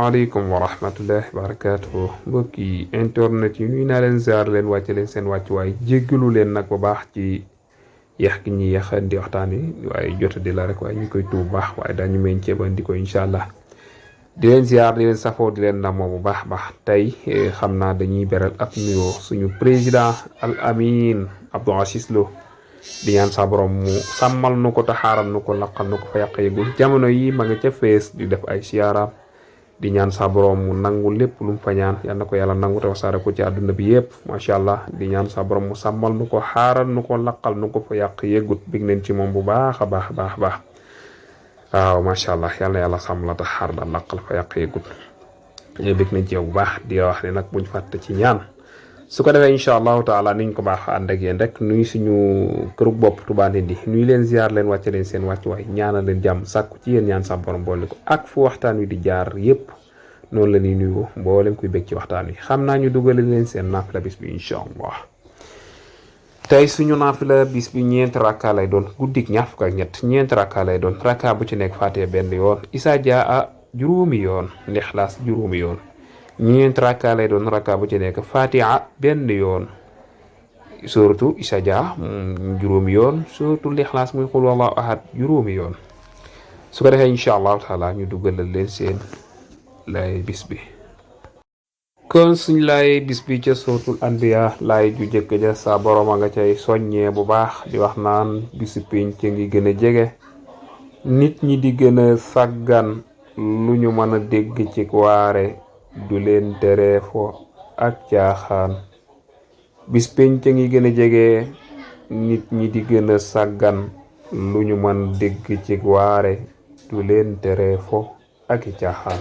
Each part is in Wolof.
Waaleykum wa rahmatullahi wa barakatuhu mbokki internet yi nuy naa leen ziar leen wàcce leen seen wàccuwaay jéggalu leen nag bu baax ci yeex gi ñuy yeexandi waxtaan yi waaye jota di la rek waaye ñu koy tuub baax waaye daañu meen ceebandi ko incha allah di leen ziar di leen safoo di leen namoo bu baax baax tey xam naa dañuy beral ab nuyoo suñu président al amin Abdou Aziz Lo di ñaan sa borom mu sàmmal nu ko te xaaral nu ko laqal nu ko fa yàq yëgul jamono yi ma nga ca fees di def ay siyaaraam di ñaan sa borom mu nangu lépp lu mu fa ñaan yal na ko yàlla nangu te wasaare ko ci àdduna bi yëpp macha allah di ñaan sa borom mu sàmmal nu ko xaaral nu ko laqal nu ko fa yàq yëgut big neen ci moom bu baax a baax baax baax waaw macha allah yal na yàlla sàmm la te xaar la laqal fa yàq yëgut big nañ ci yow bu baax di wax ne nag buñ fàtte ci ñaan su ko defee incha allahu taala niñ ko baax ànd ak yéen rek nuy suñu kërug bopp Touba Ndindy nuy leen ziar leen wàcce leen seen wàccuwaay ñaanal leen jàmm sàkku ci yéen ñaan sa borom boole ko ak fu waxtaan wi di jaar yépp noonu la ñuy nuyoo mboolem kuy bég ci waxtaan wi xam naa ñu dugale leen seen naafila bis bi incha allah tey suñu naafila bis bi ñeenti rakka lay doon guddik ñaar fukk ak ñett ñeenti rakka lay doon rakka bu ci nekk faatee benn yoon isa jaa juróomi yoon lixlaas juróomi yoon ñeent rakka lay doon rakka bu ci nekk fatiha benn yoon suratu isa dia juróomi yoon suratu lixlaas muy xul wallahu ahad juróomi yoon su ko defee incha allahu taala ñu dugalal leen seen lay bis bi kon suñ lay bis bi ca suratul anbiya lay ju jëkk ja sa borom a nga cay soññee bu baax di wax naan bisu pénc ngi gën a jege nit ñi di gën a sàggan lu ñu mën a dégg ci waare du leen tere fo ak caaxaan bis pénc ngi gën a jege nit ñi di gën a sàggan lu ñu mën dégg ci waare du leen tere fo ak caaxaan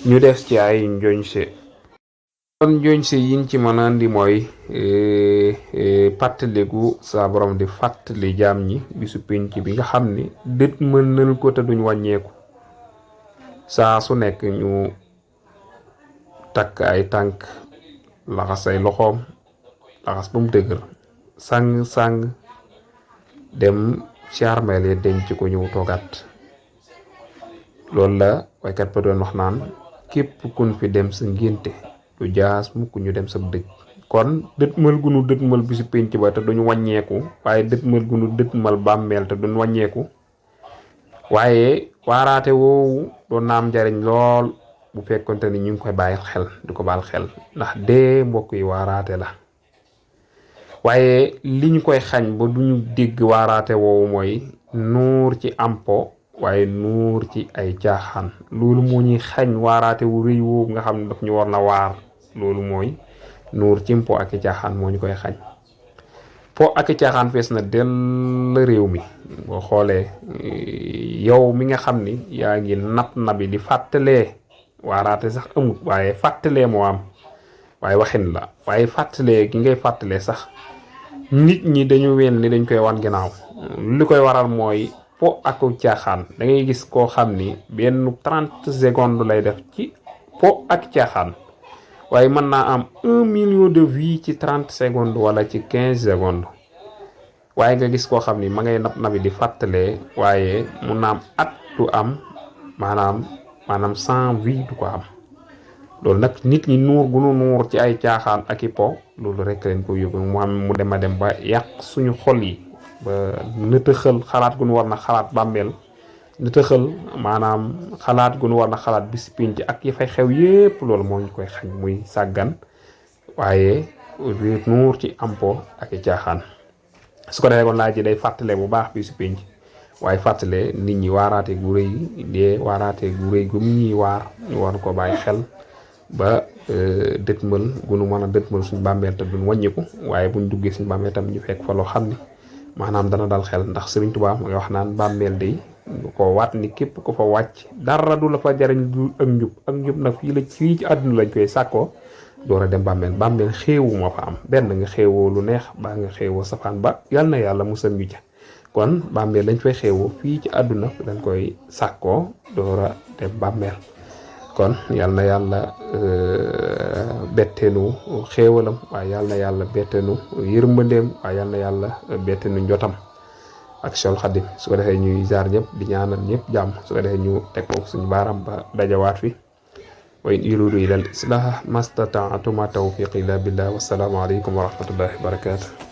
ñu def ci ay njoñse kon njoñse yiñ ci mën a andi mooy fàttaliku sa borom di fàttali jaam ñi bisu pénc bi nga xam ni dët mën nal ko te duñ wàññeeku saa su nekk ñu takk ay tànk laxas ay loxoom laxas ba mu dëgër sang dem ci armeel yi denc ko ñëw toogaat loolu la waykat ba doon wax naan képp kun fi dem sa ngénte du jaas mukk ñu dem sa dëj kon dëtmal gu nu dëtmal bisu pénc ba te duñu wàññeeku waaye dëtmal gu nu dëtmal bàmmeel te duñ wàññeeku waaye waaraate woowu doon na am njariñ lool bu fekkonte ni ñu ngi koy bàyyi xel di ko baal xel ndax dee mbokk yi waaraate la waaye li ñu koy xañ ba duñu dégg waaraate woowu mooy nuur ci ampo waaye nuur ci ay caaxaan loolu moo ñuy xañ waaraate wu rëy woowu nga xam ne daf ñu war na waar loolu mooy nuur ci mpo ak i caaxaan moo ñu koy xañ po ak i caaxaan fees na dell réew mi boo xoolee yow mi nga xam ni yaa ngi nabi di fàttalee waaraate sax amut waaye fàttalee moo am waaye waxin la waaye fàttalee gi ngay fàttalee sax nit ñi dañu wel ni dañ koy wan ginnaaw li koy waral mooy po ak caaxaan da ngay gis koo xam ni benn 30 secondes lay def ci po ak caaxaan waaye mën naa am 1 million de vues ci 30 secondes wala ci 15 secondes waaye nga gis koo xam ni ma ngay nabi di fàttalee waaye mun na am at du am maanaam 100 vues du ko am loolu nag nit ñi nuur gu nu nuur ci ay caaxaan ak i po loolu rek leen ko yóbbu mu dem a dem ba yàq suñu xol yi ba nëtëxal xalaat gu nu war na xalaat bàmmeel nëtëxal maanaam xalaat gu nu war na xalaat bis pénc ak yi fay xew yépp loolu moo ñu koy xañ muy sàggan waaye nuur ci ampo ak i caaxaan su ko defee kon laaj ji day fàttale bu baax bisu pénc waaye fàttale nit ñi waaraate gu rëy dee waaraate gu rëy gu mu ñuy waar ñu war ko bàyyi xel ba dëtmal gu nu mën a dëtmal suñu bàmmeel te duñ wàññiku waaye buñ duggee suñu bàmmeel tam ñu fekk fa loo xam ni maanaam dana dal xel ndax Sëriñ Tuubaa ma nga wax naan bàmmeel day ko waat ni képp ko fa wàcc dara du la fa jariñ du ak njub nag fii ci àdduna lañ koy sàkkoo door a dem bàmmeel xéewu ma fa am benn nga xéewoo lu neex baa nga xéewoo safaan ba yal na yàlla musal ñu ca kon bàmmeel lañ fay xéewoo fii ci àdduna dañ koy sàkkoo door a dem bàmmeel kon yal na yàlla bettenu xéewalam waaye yal na yàlla bettenu yërmandeem waaye yal na yàlla bettenu njotam ak Seexul Xadim. su ko defee ñuy ziar ñëpp di ñaanal ñëpp jàmm. su ko defee ñu teg foofu suñu baaram ba dajawaat fi. wa in uriidu illa al islaaha mastata'tu ma tawfiqi illa billah. wassalaamu aleykum wa rahmatullahi wa barakatuh.